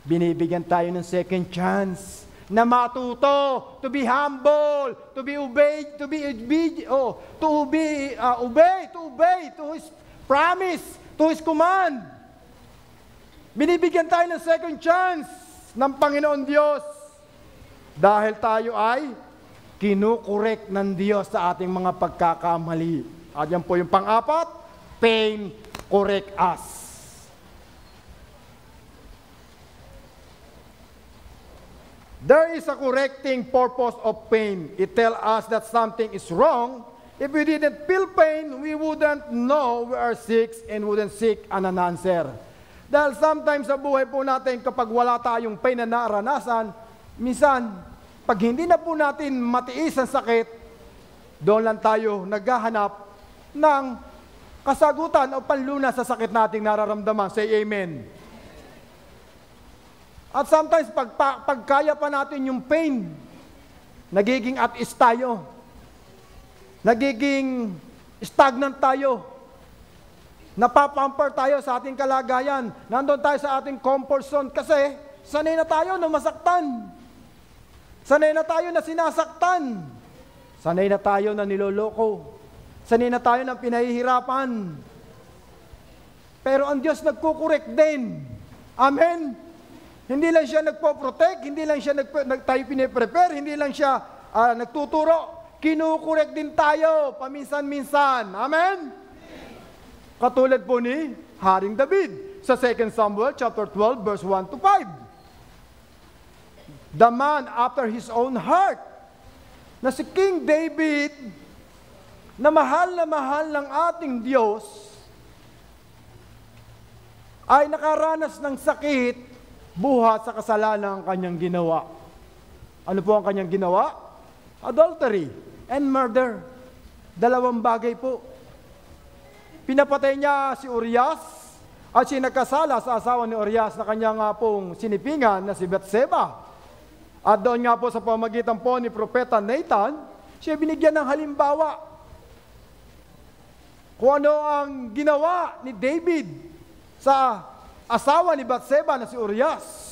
Binibigyan tayo ng second chance na matuto, to be humble, to be obeyed, to obey to His promise, to His command. Binibigyan tayo ng second chance ng Panginoon Diyos dahil tayo ay kinukorek ng Diyos sa ating mga pagkakamali. At yan po yung pang-apat, pain correct us. There is a correcting purpose of pain. It tells us that something is wrong. If we didn't feel pain, we wouldn't know we are sick and wouldn't seek an answer. Dahil sometimes sa buhay po natin, kapag wala tayong pain na naranasan, minsan, pag hindi na po natin matiis ang sakit, doon lang tayo naghahanap ng kasagutan o panlunas sa sakit nating nararamdaman. Say amen. At sometimes, pagkaya pa natin yung pain, nagiging at ease tayo. Nagiging stagnant tayo. Napapamper tayo sa ating kalagayan. Nandun tayo sa ating comfort zone kasi sanay na tayo na masaktan. Sanay na tayo na sinasaktan. Sanay na tayo na niloloko. Sanay na tayo na pinahihirapan. Pero ang Diyos nagkukorek din. Amen? Hindi lang siya nagpo-protect, hindi lang siya tayo piniprepare, hindi lang siya nagtuturo. Kinukorek din tayo paminsan-minsan. Amen? Katulad po ni Haring David sa 2 Samuel chapter 12 verse 1 to 5. The man after his own heart, na si King David, na mahal ng ating Diyos, ay nakaranas ng sakit buhat sa kasalanan ng kanyang ginawa. Ano po ang kanyang ginawa? Adultery and murder. Dalawang bagay po. Pinapatay niya si Urias at siya nagkasala sa asawa ni Urias na kanyang pong sinipingan na si Bathsheba. At doon nga po sa pamagitan po ni Propeta Nathan, siya binigyan ng halimbawa kung ano ang ginawa ni David sa asawa ni Bathsheba na si Urias.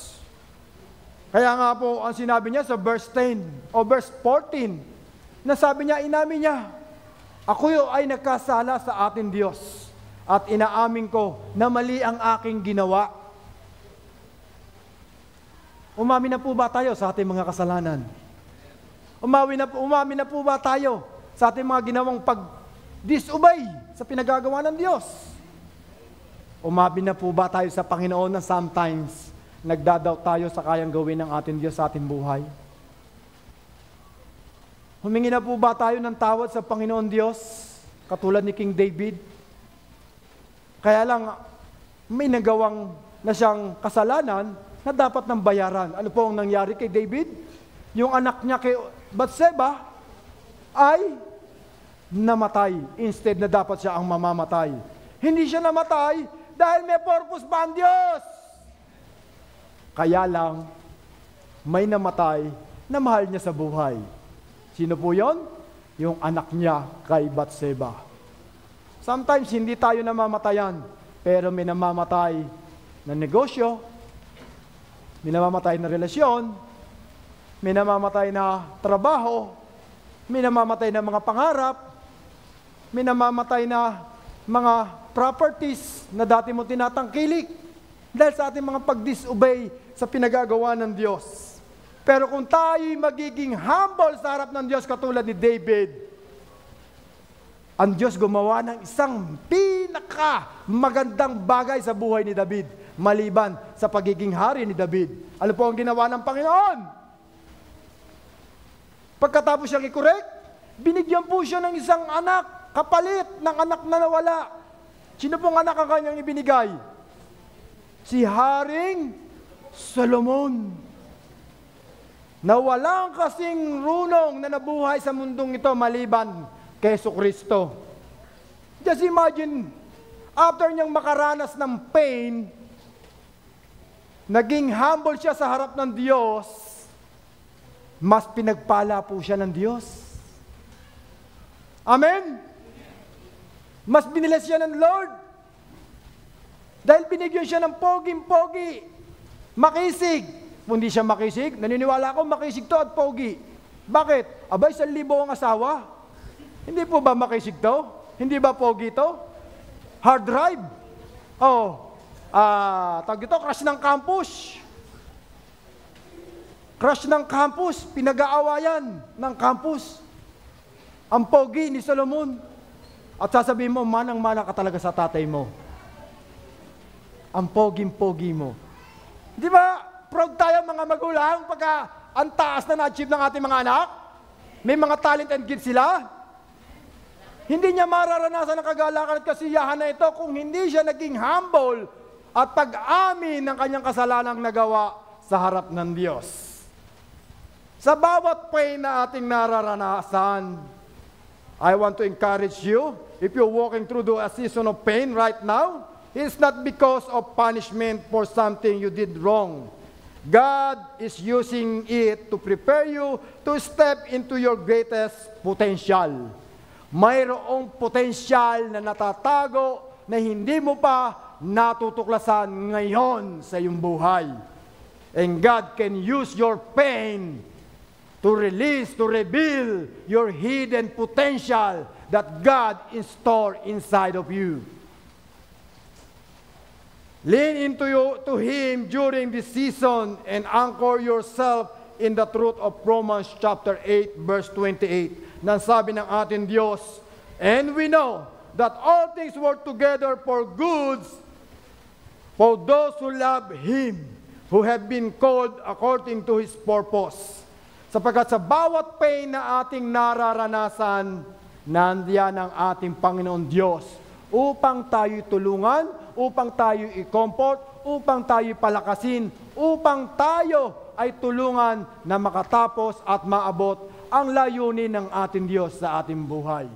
Kaya nga po ang sinabi niya sa verse 10 o verse 14, na sabi niya, inamin niya, ako ay nagkasala sa ating Diyos at inaamin ko na mali ang aking ginawa. Umamin na po ba tayo sa ating mga kasalanan? Umamin na po ba tayo sa ating mga ginawang pag-disobey sa pinagagawa ng Diyos? Umamin na po ba tayo sa Panginoon na sometimes nagdadoubt tayo sa kayang gawin ng ating Diyos sa ating buhay? Humingi na po ba tayo ng tawad sa Panginoon Diyos, katulad ni King David? Kaya lang, may nagawang na siyang kasalanan na dapat ng bayaran. Ano po ang nangyari kay David? Yung anak niya kay Bathsheba ay namatay instead na dapat siya ang mamamatay. Hindi siya namatay dahil may purpose pa ang Diyos. Kaya lang, may namatay na mahal niya sa buhay. Sino po yon? Yung anak niya kay Batseba. Sometimes hindi tayo namamatayan, pero may namamatay na negosyo, may namamatay na relasyon, may namamatay na trabaho, may namamatay na mga pangarap, may namamatay na mga properties na dati mo tinatangkilik dahil sa ating mga pag-disobey sa pinagagawa ng Diyos. Pero kung tayo'y magiging humble sa harap ng Diyos katulad ni David, ang Diyos gumawa ng isang magandang bagay sa buhay ni David, maliban sa pagiging hari ni David. Ano po ang ginawa ng Panginoon? Pagkatapos siyang i-correct, binigyan po siya ng isang anak, kapalit ng anak na nawala. Sino pong anak ang kanyang ibinigay? Si Haring Solomon. Na walang kasing runong na nabuhay sa mundong ito maliban kay Jesucristo. Just imagine, after niyang makaranas ng pain, naging humble siya sa harap ng Diyos, mas pinagpala po siya ng Diyos. Amen? Mas binilas siya ng Lord. Dahil binigyan siya ng poging-pogi, makisig. Kung hindi siya makisig, naniniwala ako makisig to at pogi. Bakit? Abay, 1,000 ang asawa. Hindi po ba makisig to? Hindi ba pogi to? Hard drive? Tawag ito, crush ng campus. Crush ng campus, pinag-aawayan ng campus. Ang pogi ni Solomon. At sasabihin mo, manang-mana ka talaga sa tatay mo. Ang poging-pogi mo. Di ba, proud tayo mga magulang pagka ang taas na na-achieve ng ating mga anak? May mga talent and gifts sila? Hindi niya mararanasan ang kagalakan at kasiyahan na ito kung hindi siya naging humble at pag-amin ng kanyang kasalanang nagawa sa harap ng Diyos. Sa bawat pain na ating nararanasan, I want to encourage you, if you're walking through a season of pain right now, it's not because of punishment for something you did wrong. God is using it to prepare you to step into your greatest potential. Mayroong potensyal na natatago na hindi mo pa natutuklasan ngayon sa iyong buhay. And God can use your pain to release, to reveal your hidden potential that God in store inside of you. Lean to Him during this season and anchor yourself in the truth of Romans chapter 8 verse 28. Nang sabi ng ating Diyos, and we know that all things work together for goods for those who love Him, who have been called according to His purpose. Sapagkat sa bawat pain na ating nararanasan, nandiyan ang ating Panginoon Diyos upang tayo tulungan, upang tayo i-comfort, upang tayo palakasin, upang tayo ay tulungan na makatapos at maabot ang layunin ng ating Diyos sa ating buhay.